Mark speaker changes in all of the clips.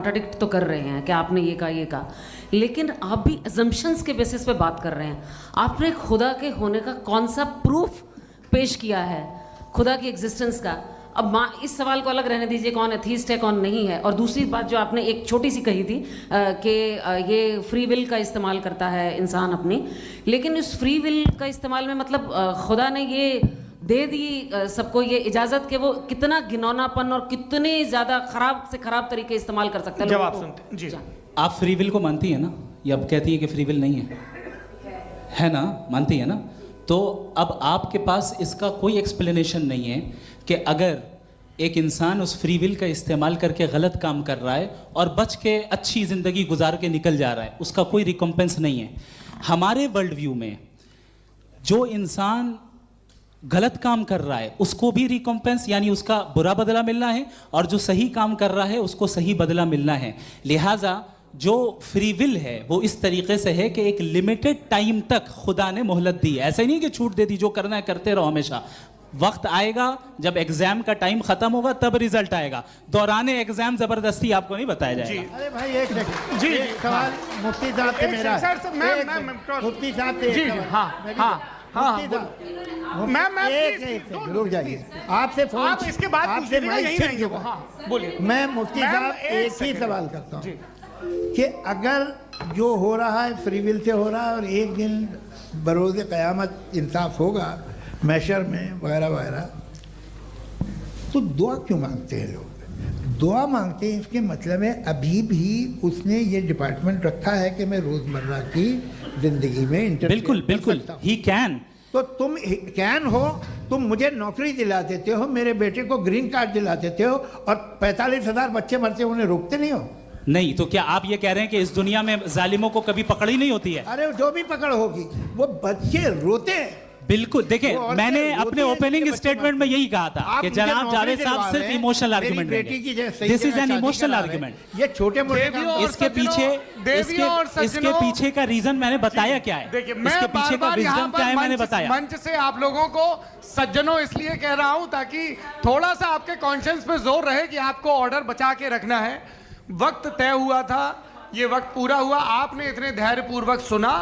Speaker 1: Contradict तो कर रहे हैं कि आपने ये कहा, लेकिन आप भी अजम्पशंस के बेसिस पे बात कर रहे हैं। आपने खुदा के होने का कौन सा प्रूफ पेश किया है खुदा की एग्जिस्टेंस का? अब इस सवाल को अलग रहने दीजिए, कौन एथीस्ट है कौन नहीं है। और दूसरी बात जो आपने एक छोटी सी कही थी कि ये फ्री विल का इस्तेमाल करता है इंसान अपनी, लेकिन इस फ्री विल का इस्तेमाल में मतलब खुदा ने ये दे दी सबको ये इजाज़त कि वो कितना घिनौनापन और कितने ज़्यादा ख़राब से ख़राब तरीके इस्तेमाल कर सकते हैं।
Speaker 2: जब आप सुनते जी,
Speaker 3: आप फ्री विल को मानती है ना, या आप कहती है कि फ्री विल नहीं है ना, मानती है ना? तो अब आपके पास इसका कोई एक्सप्लेनेशन नहीं है कि अगर एक इंसान उस फ्री विल का इस्तेमाल करके गलत काम कर रहा है और बच के अच्छी ज़िंदगी गुजार के निकल जा रहा है, उसका कोई रिकम्पेंस नहीं है। हमारे वर्ल्ड व्यू में जो इंसान गलत काम कर रहा है उसको भी रिकम्पेंस यानी उसका बुरा बदला मिलना है, और जो सही काम कर रहा है उसको सही बदला मिलना है। लिहाजा जो फ्री विल है वो इस तरीके से है कि एक लिमिटेड टाइम तक खुदा ने मोहलत दी है। ऐसा नहीं कि छूट दे दी, जो करना है करते रहो हमेशा। वक्त आएगा जब एग्जाम का टाइम खत्म होगा तब रिजल्ट आएगा, दौराने एग्जाम जबरदस्ती आपको नहीं बताया जाएगा।
Speaker 4: अरे भाई एक सेकंड
Speaker 2: जी,
Speaker 4: सवाल मुफ्ती साहब से मेरा मुफ्ती साहब से
Speaker 2: जी,
Speaker 4: रुक जाइए, आपसे फोन
Speaker 2: आप इसके बाद
Speaker 4: आपसे
Speaker 2: यही रहेंगे वो। हाँ, बोलिए।
Speaker 4: मैं मुफ्ती साहब एक ही सवाल करता हूँ कि अगर जो हो रहा है फ्री विल से हो रहा है और एक दिन बरोज़ क़यामत इंसाफ होगा मैशर में वगैरह वगैरह, तो दुआ क्यों मांगते हैं लोग? दुआ मांगते हैं इसके मतलब है अभी भी उसने ये डिपार्टमेंट रखा है कि मैं रोज़मर्रा की ज़िंदगी में
Speaker 3: बिल्कुल बिल्कुल ही कैन।
Speaker 4: तो तुम कैन हो, तुम मुझे नौकरी दिला देते हो, मेरे बेटे को ग्रीन कार्ड दिला देते हो, और 45,000 बच्चे मरते उन्हें रोकते नहीं हो।
Speaker 3: नहीं तो क्या आप ये कह रहे हैं कि इस दुनिया में जालिमों को कभी पकड़ ही नहीं होती है?
Speaker 4: अरे जो भी पकड़ होगी वो बच्चे रोते हैं।
Speaker 3: बिल्कुल, देखिए मैंने अपने ओपनिंग स्टेटमेंट में यही कहा था कि जनाब जावेद साहब सिर्फ इमोशनल आर्गुमेंट देंगे। This is an emotional argument.
Speaker 4: ये छोटे मोटे
Speaker 3: इसके पीछे का रीजन मैंने बताया क्या है, इसके पीछे का रीजन क्या है मैंने बताया।
Speaker 2: मंच से आप लोगों को सज्जनों इसलिए कह रहा हूं ताकि थोड़ा सा आपके कॉन्शियंस पे जोर रहे कि आपको ऑर्डर बचा के रखना है। वक्त तय हुआ था, ये वक्त पूरा हुआ, आपने इतने धैर्यपूर्वक सुना,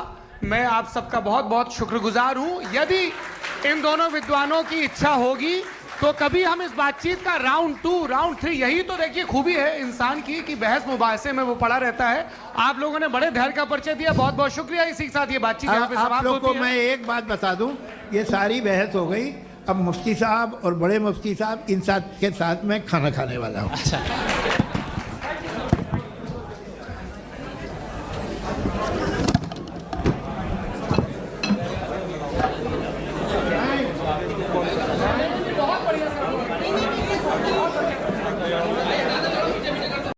Speaker 2: मैं आप सबका बहुत बहुत शुक्रगुजार हूं। यदि इन दोनों विद्वानों की इच्छा होगी तो कभी हम इस बातचीत का राउंड 2, राउंड 3, यही तो देखिए खूबी है इंसान की कि बहस मुबाहसे में वो पड़ा रहता है। आप लोगों ने बड़े धैर्य का परिचय दिया, बहुत बहुत शुक्रिया। इसी के साथ ये बातचीत यहाँ पे समाप्त होती है।
Speaker 4: मैं एक बात बता दूं, ये सारी बहस हो गई, अब मुफ्ती साहब और बड़े मुफ्ती साहब इन साथ के साथ मैं खाना खाने वाला हूँ।
Speaker 3: अच्छा।